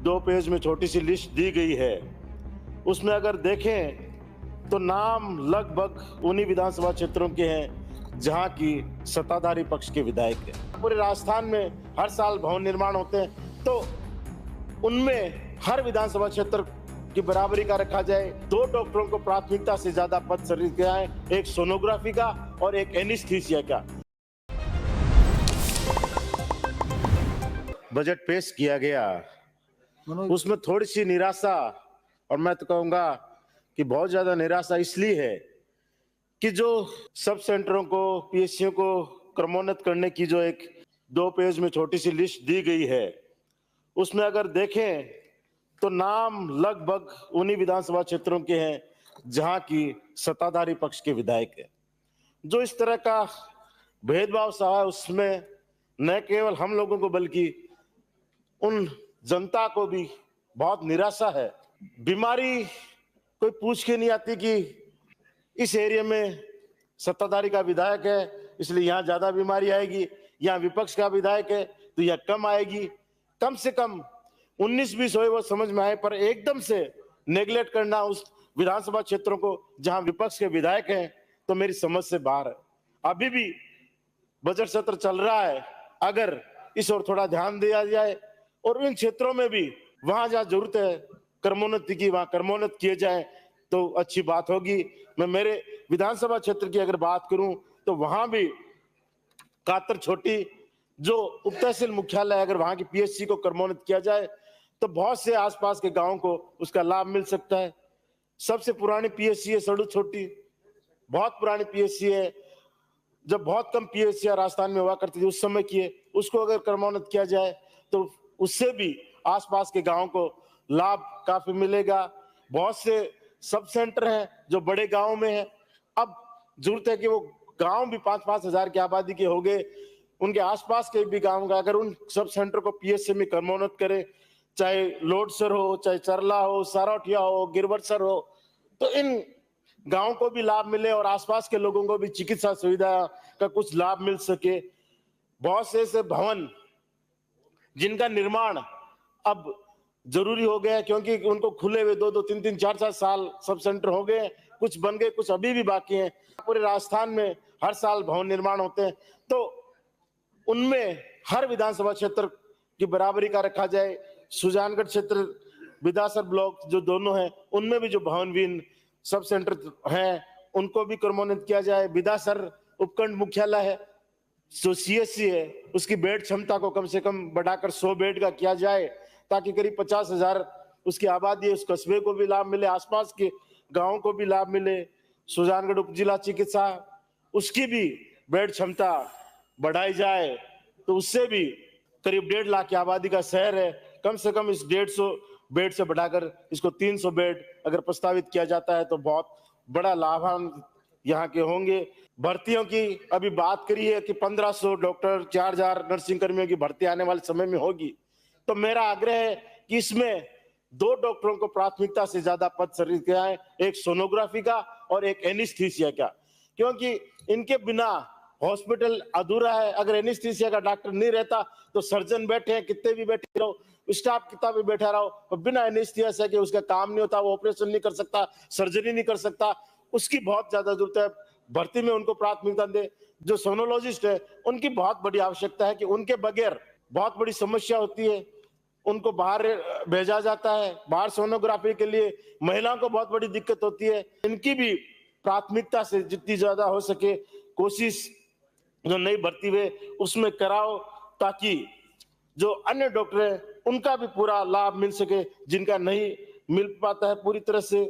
2 page में छोटी सी list दी गई है, उसमें अगर देखें तो नाम लगभग उन्हीं विधानसभा क्षेत्रों के हैं जहां की सत्ताधारी पक्ष के विधायक हैं। पूरे राजस्थान में हर साल भवन निर्माण होते हैं, तो उनमें हर विधानसभा क्षेत्र की बराबरी का रखा जाए। 2 डॉक्टरों को प्राथमिकता से ज्यादा पद सृजित किया है, एक सोनोग्राफी का और एक एनेस्थीसिया का। बजट पेश किया गया, उसमें थोड़ी सी निराशा, और मैं तो कहूंगा कि बहुत ज्यादा निराशा इसलिए है कि जो सब सेंटरों को, पीएचसीओ को क्रमोन्नत करने की जो एक 2 पेज में छोटी सी लिस्ट दी गई है, उसमें अगर देखें तो नाम लगभग उन्हीं विधानसभा क्षेत्रों के हैं जहां की सत्ताधारी पक्ष के विधायक हैं। जो इस तरह का भेदभाव सा है, उसमें न केवल हम लोगों को बल्कि उन जनता को भी बहुत निराशा है। बीमारी कोई पूछ के नहीं आती कि इस एरिया में सत्ताधारी का विधायक है इसलिए यहाँ ज्यादा बीमारी आएगी, यहाँ विपक्ष का विधायक है तो यह कम आएगी। कम से कम 19-20 हो वो समझ में आए, पर एकदम से नेग्लेक्ट करना उस विधानसभा क्षेत्रों को जहां विपक्ष के विधायक हैं, तो मेरी समझ से बाहर है। अभी भी बजट सत्र चल रहा है, अगर इस ओर थोड़ा ध्यान दिया जाए और इन क्षेत्रों में भी वहां जहां जरूरत है क्रमोन्नति की, वहां क्रमोन्नत किए जाए तो अच्छी बात होगी। मैं मेरे विधानसभा क्षेत्र की अगर बात करूं तो वहां भी कातर छोटी जो उप तहसील मुख्यालय, अगर वहां की पीएचसी को क्रमोन्नत किया जाए तो बहुत से आसपास के गांवों को उसका लाभ मिल सकता है। सबसे पुरानी पीएचसी है सड़ू छोटी, बहुत पुरानी पीएचसी है, जब बहुत कम पीएचसी राजस्थान में हुआ करती थी उस समय की है, उसको अगर क्रमोन्नत किया जाए तो उससे भी आसपास के गांवों को लाभ काफी मिलेगा। बहुत से सब सेंटर हैं जो बड़े गांवों में है, अब जरूरत है कि वो गांव भी 5-5 हजार की आबादी के हो गए, उनके आसपास के भी गांव का अगर उन सब सेंटर को पीएचसी में क्रमोन्नत करे, चाहे लोडसर हो, चाहे चरला हो, सारोठिया हो, गिरवटसर हो, तो इन गांव को भी लाभ मिले और आसपास के लोगों को भी चिकित्सा सुविधा का कुछ लाभ मिल सके। बहुत से ऐसे भवन जिनका निर्माण अब जरूरी हो गया है क्योंकि उनको खुले हुए 2-2, 3-3, 4-4 साल सब सेंटर हो गए, कुछ बन गए, कुछ अभी भी बाकी हैं। पूरे राजस्थान में हर साल भवन निर्माण होते हैं, तो उनमें हर विधानसभा क्षेत्र की बराबरी का रखा जाए। सुजानगढ़ क्षेत्र, विधासर ब्लॉक जो दोनों हैं, उनमें भी जो भवनहीन सब सेंटर हैं उनको भी क्रमोन्नत किया जाए। विधासर उपखंड मुख्यालय है, जो सीएससी है, उसकी बेड क्षमता को कम से कम बढ़ाकर 100 बेड का किया जाए ताकि करीब 50,000 उसकी आबादी है, उस कस्बे को भी लाभ मिले, आसपास के गांवों को भी लाभ मिले। सुजानगढ़ उप जिला चिकित्सा, उसकी भी बेड क्षमता बढ़ाई जाए तो उससे भी करीब 1.5 लाख की आबादी का शहर है, कम से कम इस 150 बेड से बढ़ाकर इसको 300 बेड अगर प्रस्तावित किया जाता है तो बहुत बड़ा लाभान्वित यहाँ के होंगे। भर्तियों की अभी बात करी है कि 1500 डॉक्टर, 4000 नर्सिंग कर्मियों की भर्ती आने वाले समय में होगी, तो मेरा आग्रह है कि इसमें 2 डॉक्टरों को प्राथमिकता से ज्यादा पद सृजित किया है, एक सोनोग्राफी का और एक एनेस्थीसिया का, क्योंकि इनके बिना हॉस्पिटल अधूरा है। अगर एनेस्थीसिया का डॉक्टर नहीं रहता तो सर्जन बैठे हैं, कितने भी बैठे रहो, स्टाफ कितना भी बैठा रहो, और बिना एनेस्थीसिया के उसका काम नहीं होता, वो ऑपरेशन नहीं कर सकता, सर्जरी नहीं कर सकता, उसकी बहुत ज्यादा जरूरत है। भर्ती में उनको प्राथमिकता दे। जो सोनोलॉजिस्ट है उनकी बहुत बड़ी आवश्यकता है कि उनके बगैर बहुत बड़ी समस्या होती है, उनको बाहर भेजा जाता है, बाहर सोनोग्राफी के लिए महिलाओं को बहुत बड़ी दिक्कत होती है। इनकी भी प्राथमिकता से जितनी ज्यादा हो सके कोशिश जो नई भर्ती हुए उसमें कराओ, ताकि जो अन्य डॉक्टर हैं उनका भी पूरा लाभ मिल सके जिनका नहीं मिल पाता है पूरी तरह से।